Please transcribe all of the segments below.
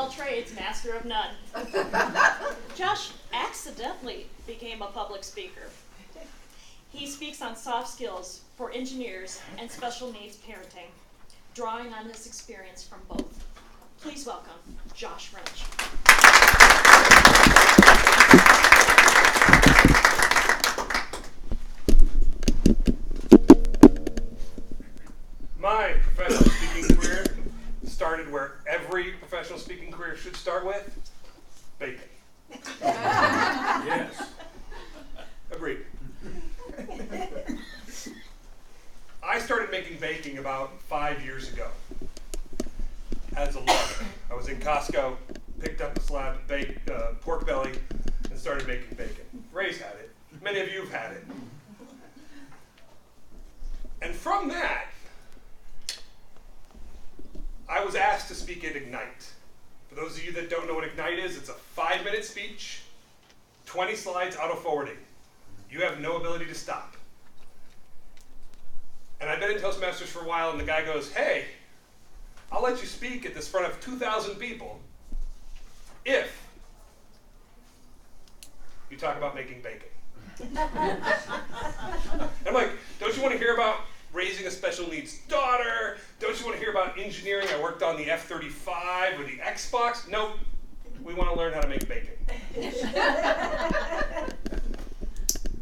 all trades, master of none. Josh accidentally became a public speaker. He speaks on soft skills for engineers and special needs parenting, drawing on his experience from both. Please welcome Josh Rensch. My professional speaking career started where every professional speaking career should start with, bacon. Yes. Agreed. I started making baking about 5 years ago. As a lark, I was in Costco, picked up a slab of pork belly, and started making bacon. Ray's had it. Many of you have had it. And from that, I was asked to speak at Ignite. For those of you that don't know what Ignite is, it's a 5-minute speech, 20 slides auto-forwarding. You have no ability to stop. And I've been in Toastmasters for a while, and the guy goes, hey, I'll let you speak at this front of 2,000 people if you talk about making bacon. I'm like, don't you want to hear about raising a special needs daughter? Don't you want to hear about engineering? I worked on the F-35 or the Xbox. Nope. We want to learn how to make bacon.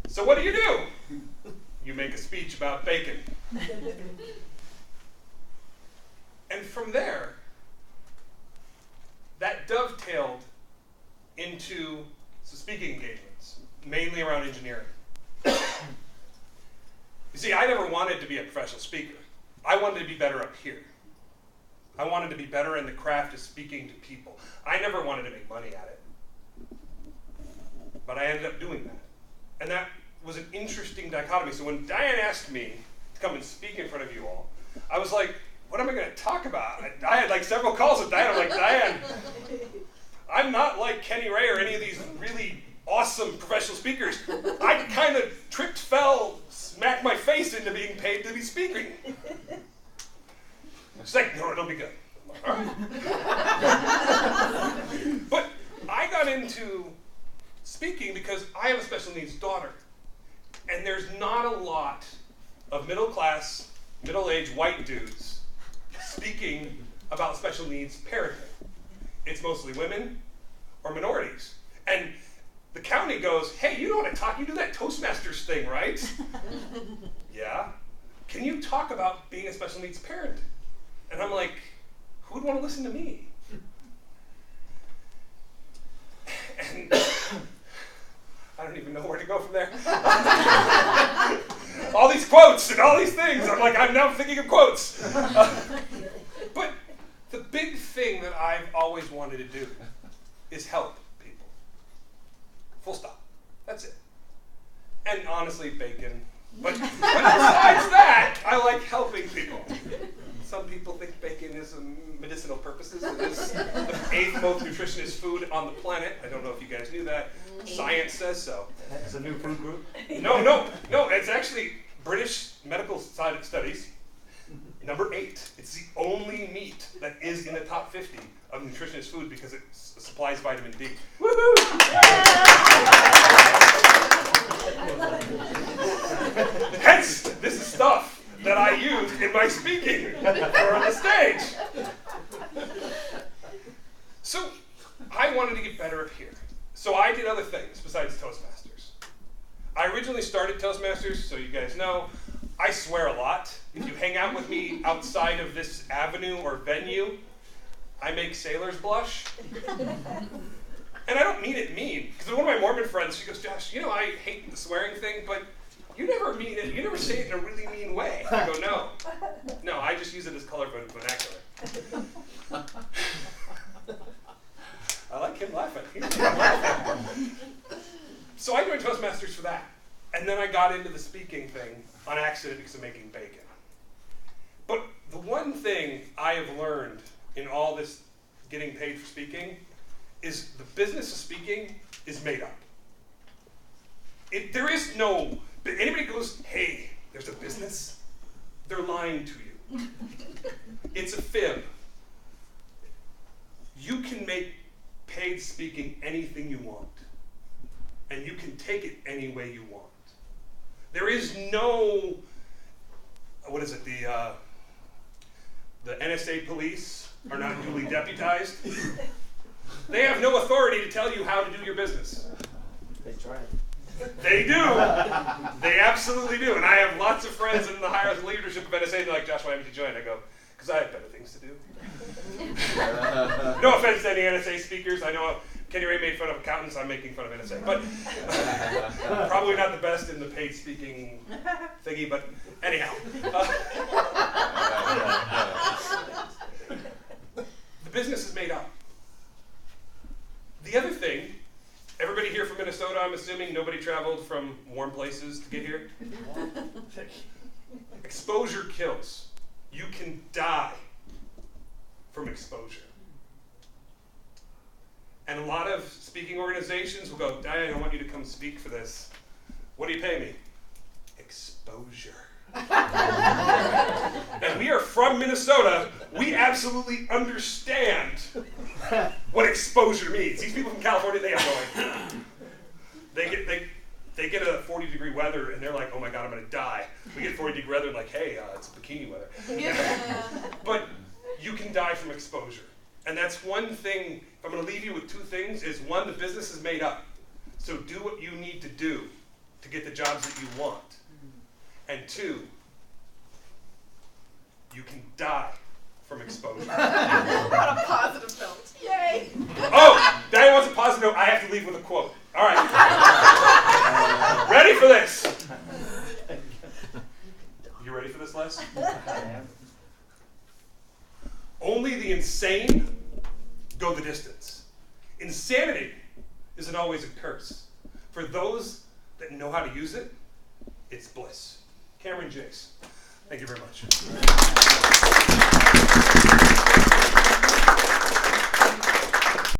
So what do? You make a speech about bacon. And from there, that dovetailed into some speaking engagements, mainly around engineering. You see, I never wanted to be a professional speaker. I wanted to be better up here. I wanted to be better in the craft of speaking to people. I never wanted to make money at it. But I ended up doing that. And that was an interesting dichotomy. So when Diane asked me to come and speak in front of you all, I was like, what am I going to talk about? I had like several calls with Diane. I'm like, Diane, I'm not like Kenny Ray or any of these really awesome professional speakers. I kind of tripped, fell, smacked my face into being paid to be speaking. She's like, no, it'll be good. All right. But I got into speaking because I have a special needs daughter. And there's not a lot of middle class, middle-aged white dudes speaking about special needs parenting. It's mostly women or minorities. And the county goes, hey, you know how to talk, you do that Toastmasters thing, right? Yeah. Can you talk about being a special needs parent? And I'm like, who would want to listen to me? And I don't even know where to go from there. All these quotes and all these things. I'm like, I'm now thinking of quotes. But the big thing that I've always wanted to do is help people. Full stop. That's it. And honestly, bacon. But besides that, I like helping people. Some people think bacon is a medicinal purposes. It is the 8th most nutritious food on the planet. I don't know if you guys knew that. Science says so. It's a new food group? No. It's actually British medical studies. Number 8. It's the only meat that is in the top 50 of nutritious food because it supplies vitamin D. Woohoo! Hence, this is stuff that I used in my speaking for the stage. So I wanted to get better up here. So I did other things besides Toastmasters. I originally started Toastmasters, so you guys know, I swear a lot. If you hang out with me outside of this avenue or venue, I make sailors blush. And I don't mean it mean, because one of my Mormon friends, she goes, Josh, you know I hate the swearing thing, but you never mean it, you never say it in a really mean way. I go, no, I just use it as color vernacular. I like him laughing. So I joined Toastmasters for that. And then I got into the speaking thing on accident because of making bacon. But the one thing I have learned in all this getting paid for speaking is the business of speaking is made up. There is no, anybody goes, hey, there's a business, they're lying to you. It's a fib. You can make paid speaking anything you want. And you can take it any way you want. There is no, what is it, the NSA police are not duly deputized. They have no authority to tell you how to do your business. They try. They do. They absolutely do. And I have lots of friends in the higher leadership of NSA. They're like, Josh, why haven't you joined? I go, because I have better things to do. No offense to any NSA speakers. I know Kenny Ray made fun of accountants. I'm making fun of NSA. But probably not the best in the paid speaking thingy. But anyhow. The business is made up. The other thing, everybody here from Minnesota, I'm assuming nobody traveled from warm places to get here? Exposure kills. You can die from exposure. And a lot of speaking organizations will go, Diane, I want you to come speak for this. What do you pay me? Exposure. And we are from Minnesota. We absolutely understand what exposure means. These people from California, they have no idea. They get a 40-degree weather and they're like, oh my God, I'm going to die. We get 40-degree weather and like, hey, it's bikini weather. But you can die from exposure. And that's one thing, if I'm going to leave you with two things, is one, the business is made up. So do what you need to do to get the jobs that you want. And two, you can die from exposure. On a positive note. Yay! Oh, Diane wants a positive note. I have to leave with a quote. All right. Ready for this? You ready for this, Les? Only the insane go the distance. Insanity isn't always a curse. For those that know how to use it, it's bliss. Cameron Jace, thank you very much.